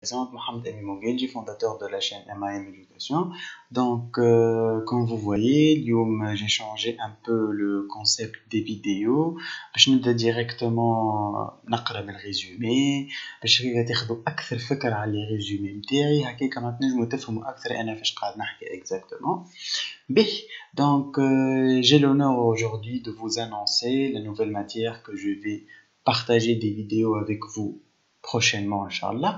Présente Mohamed Amin Moguedji, fondateur de la chaîne MAM Éducation. Donc, comme vous voyez, j'ai changé un peu le concept des vidéos. Je نبدا directement نقرا بالريزومي باش تاخذوا اكثر فكره على لي ريزومي نتاعي هكاك ما تنجموا تفهموا اكثر انا فاش قاعد نحكي exactement. Bien, donc j'ai l'honneur aujourd'hui de vous annoncer la nouvelle matière que je vais partager des vidéos avec vous prochainement, Inch'Allah.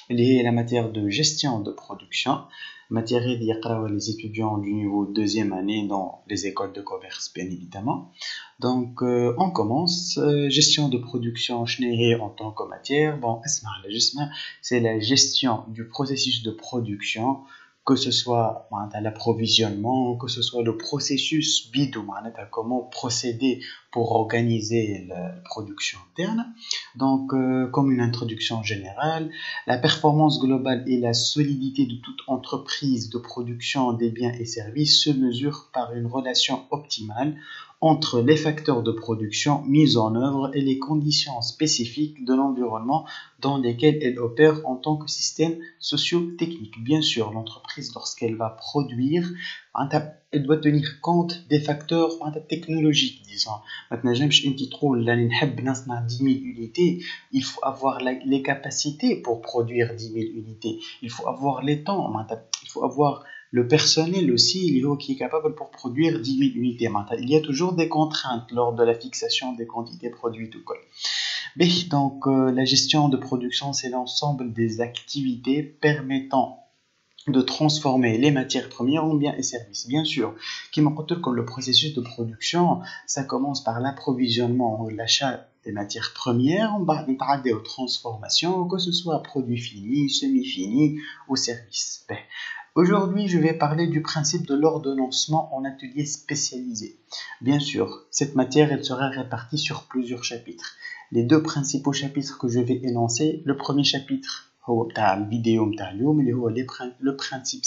Elle est la matière de gestion de production, matière que les étudiants du niveau deuxième année dans les écoles de commerce, bien évidemment. Donc, on commence. Gestion de production, en tant que matière. Bon, c'est la gestion du processus de production, que ce soit l'approvisionnement, que ce soit le processus bidou, comment procéder pour organiser la production interne. Donc, comme une introduction générale, la performance globale et la solidité de toute entreprise de production des biens et services se mesurent par une relation optimale entre les facteurs de production mis en œuvre et les conditions spécifiques de l'environnement dans lesquels elle opère en tant que système socio-technique. Bien sûr, l'entreprise, lorsqu'elle va produire, elle doit tenir compte des facteurs technologiques, disons. Maintenant, j'aime une 10 000 unités, il faut avoir les capacités pour produire 10 000 unités. Il faut avoir les temps, il faut avoir le personnel aussi, qui est capable pour produire 10 000 unités. Il y a toujours des contraintes lors de la fixation des quantités produites. Donc, la gestion de production, c'est l'ensemble des activités permettant de transformer les matières premières en biens et services. Bien sûr, comme le processus de production, ça commence par l'approvisionnement, l'achat des matières premières, on va aller aux transformations, que ce soit produits finis, semi-finis ou services. Aujourd'hui, je vais parler du principe de l'ordonnancement en atelier spécialisé. Bien sûr, cette matière, elle sera répartie sur plusieurs chapitres. Les deux principaux chapitres que je vais énoncer, le premier chapitre, le principe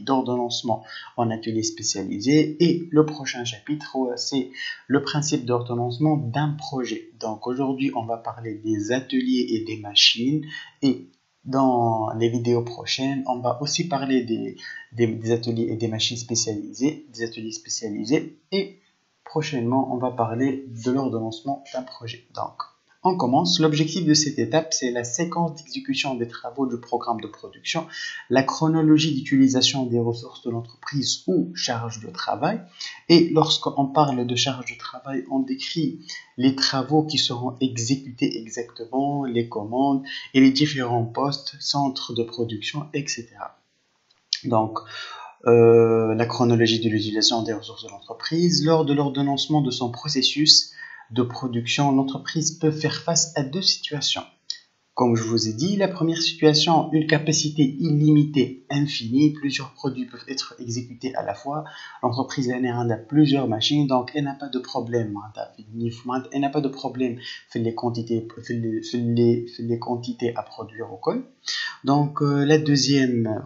d'ordonnancement en atelier spécialisé, et le prochain chapitre, c'est le principe d'ordonnancement d'un projet. Donc aujourd'hui, on va parler des ateliers et des machines, et dans les vidéos prochaines, on va aussi parler des ateliers et des machines spécialisées, des ateliers spécialisés, et prochainement, on va parler de l'ordonnancement d'un projet. Donc, on commence. L'objectif de cette étape, c'est la séquence d'exécution des travaux du programme de production, la chronologie d'utilisation des ressources de l'entreprise ou charge de travail. Et lorsqu'on parle de charge de travail, on décrit les travaux qui seront exécutés exactement, les commandes et les différents postes, centres de production, etc. Donc, la chronologie de l'utilisation des ressources de l'entreprise. Lors de l'ordonnancement de son processus de production, l'entreprise peut faire face à deux situations. Comme je vous ai dit, la première situation, une capacité illimitée, infinie, plusieurs produits peuvent être exécutés à la fois. L'entreprise a plusieurs machines, donc elle n'a pas de problème. Elle n'a pas de problème sur les quantités à produire au col. Donc la deuxième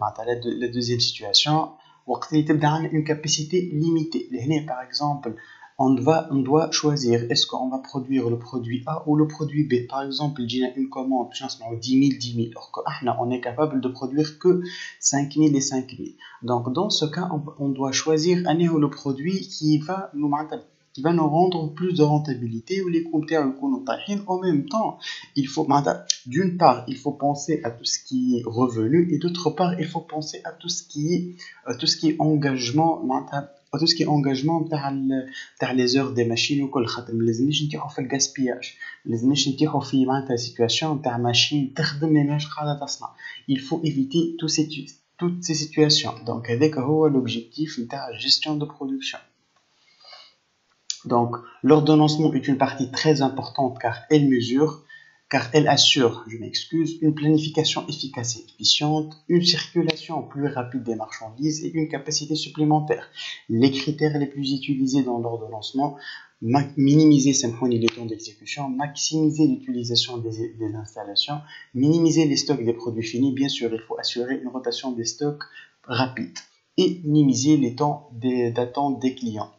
situation, une capacité limitée. Par exemple, on doit choisir, est-ce qu'on va produire le produit A ou le produit B. Par exemple, j'ai une commande, 10 000, alors qu'on est capable de produire que 5 000 et 5 000. Donc, dans ce cas, on doit choisir le produit qui va nous rendre plus de rentabilité ou les compter en même temps. D'une part, il faut penser à tout ce qui est revenu et d'autre part, il faut penser à tout ce qui est engagement tout ce qui est engagement تاع les heures des machines وكل خاطر ما لازمنيش نتيحوا في الغاسبياج ما لازمنيش نتيحوا في معناتها سيتواسيون تاع ماشين تخدم ماهيش قاعده تصنع. Il faut éviter toutes ces situations. Donc هذاك هو l'objectif تاع gestion de production. Donc l'ordonnancement est une partie très importante car elle assure, une planification efficace et efficiente, une circulation plus rapide des marchandises et une capacité supplémentaire. Les critères les plus utilisés dans l'ordonnancement, minimiser les temps d'exécution, maximiser l'utilisation des installations, minimiser les stocks des produits finis. Bien sûr, il faut assurer une rotation des stocks rapide et minimiser les temps d'attente des clients.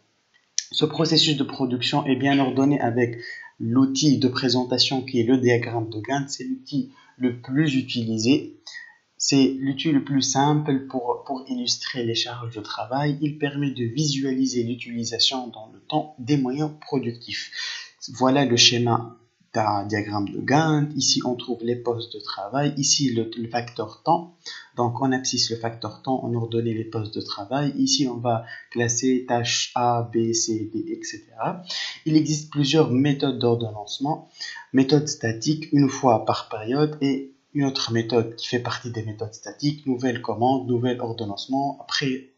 Ce processus de production est bien ordonné avec l'outil de présentation qui est le diagramme de Gantt. C'est l'outil le plus utilisé c'est l'outil le plus simple pour illustrer les charges de travail. Il permet de visualiser l'utilisation dans le temps des moyens productifs. Voilà le schéma d'un diagramme de Gantt. Ici, on trouve les postes de travail. Ici, le facteur temps. Donc, on abscisse le facteur temps, on ordonne les postes de travail. Ici, on va classer tâches A, B, C, D, etc. Il existe plusieurs méthodes d'ordonnancement. Méthode statique, une fois par période, et une autre méthode qui fait partie des méthodes statiques, nouvelle commande, nouvel ordonnancement.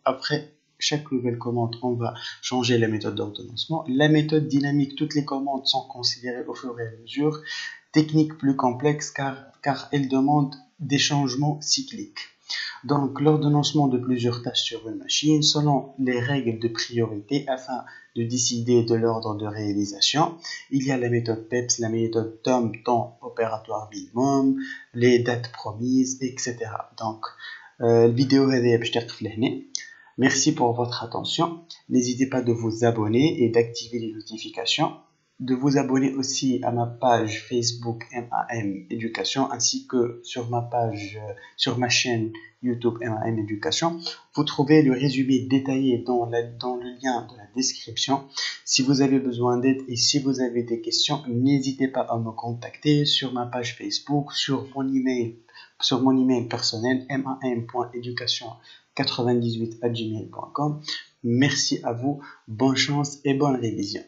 Après chaque nouvelle commande, on va changer la méthode d'ordonnancement. La méthode dynamique, toutes les commandes sont considérées au fur et à mesure. Technique plus complexe car elle demande des changements cycliques. Donc, l'ordonnancement de plusieurs tâches sur une machine selon les règles de priorité afin de décider de l'ordre de réalisation. Il y a la méthode PEPS, la méthode TOM, temps opératoire minimum, les dates promises, etc. Donc, la vidéo est terminée. Merci pour votre attention. N'hésitez pas de vous abonner et d'activer les notifications. De vous abonner aussi à ma page Facebook MAM Éducation ainsi que sur ma chaîne YouTube MAM Éducation. Vous trouvez le résumé détaillé dans le lien de la description. Si vous avez besoin d'aide et si vous avez des questions, n'hésitez pas à me contacter sur ma page Facebook, sur mon email personnel mam.education98@gmail.com. Merci à vous, bonne chance et bonne révision.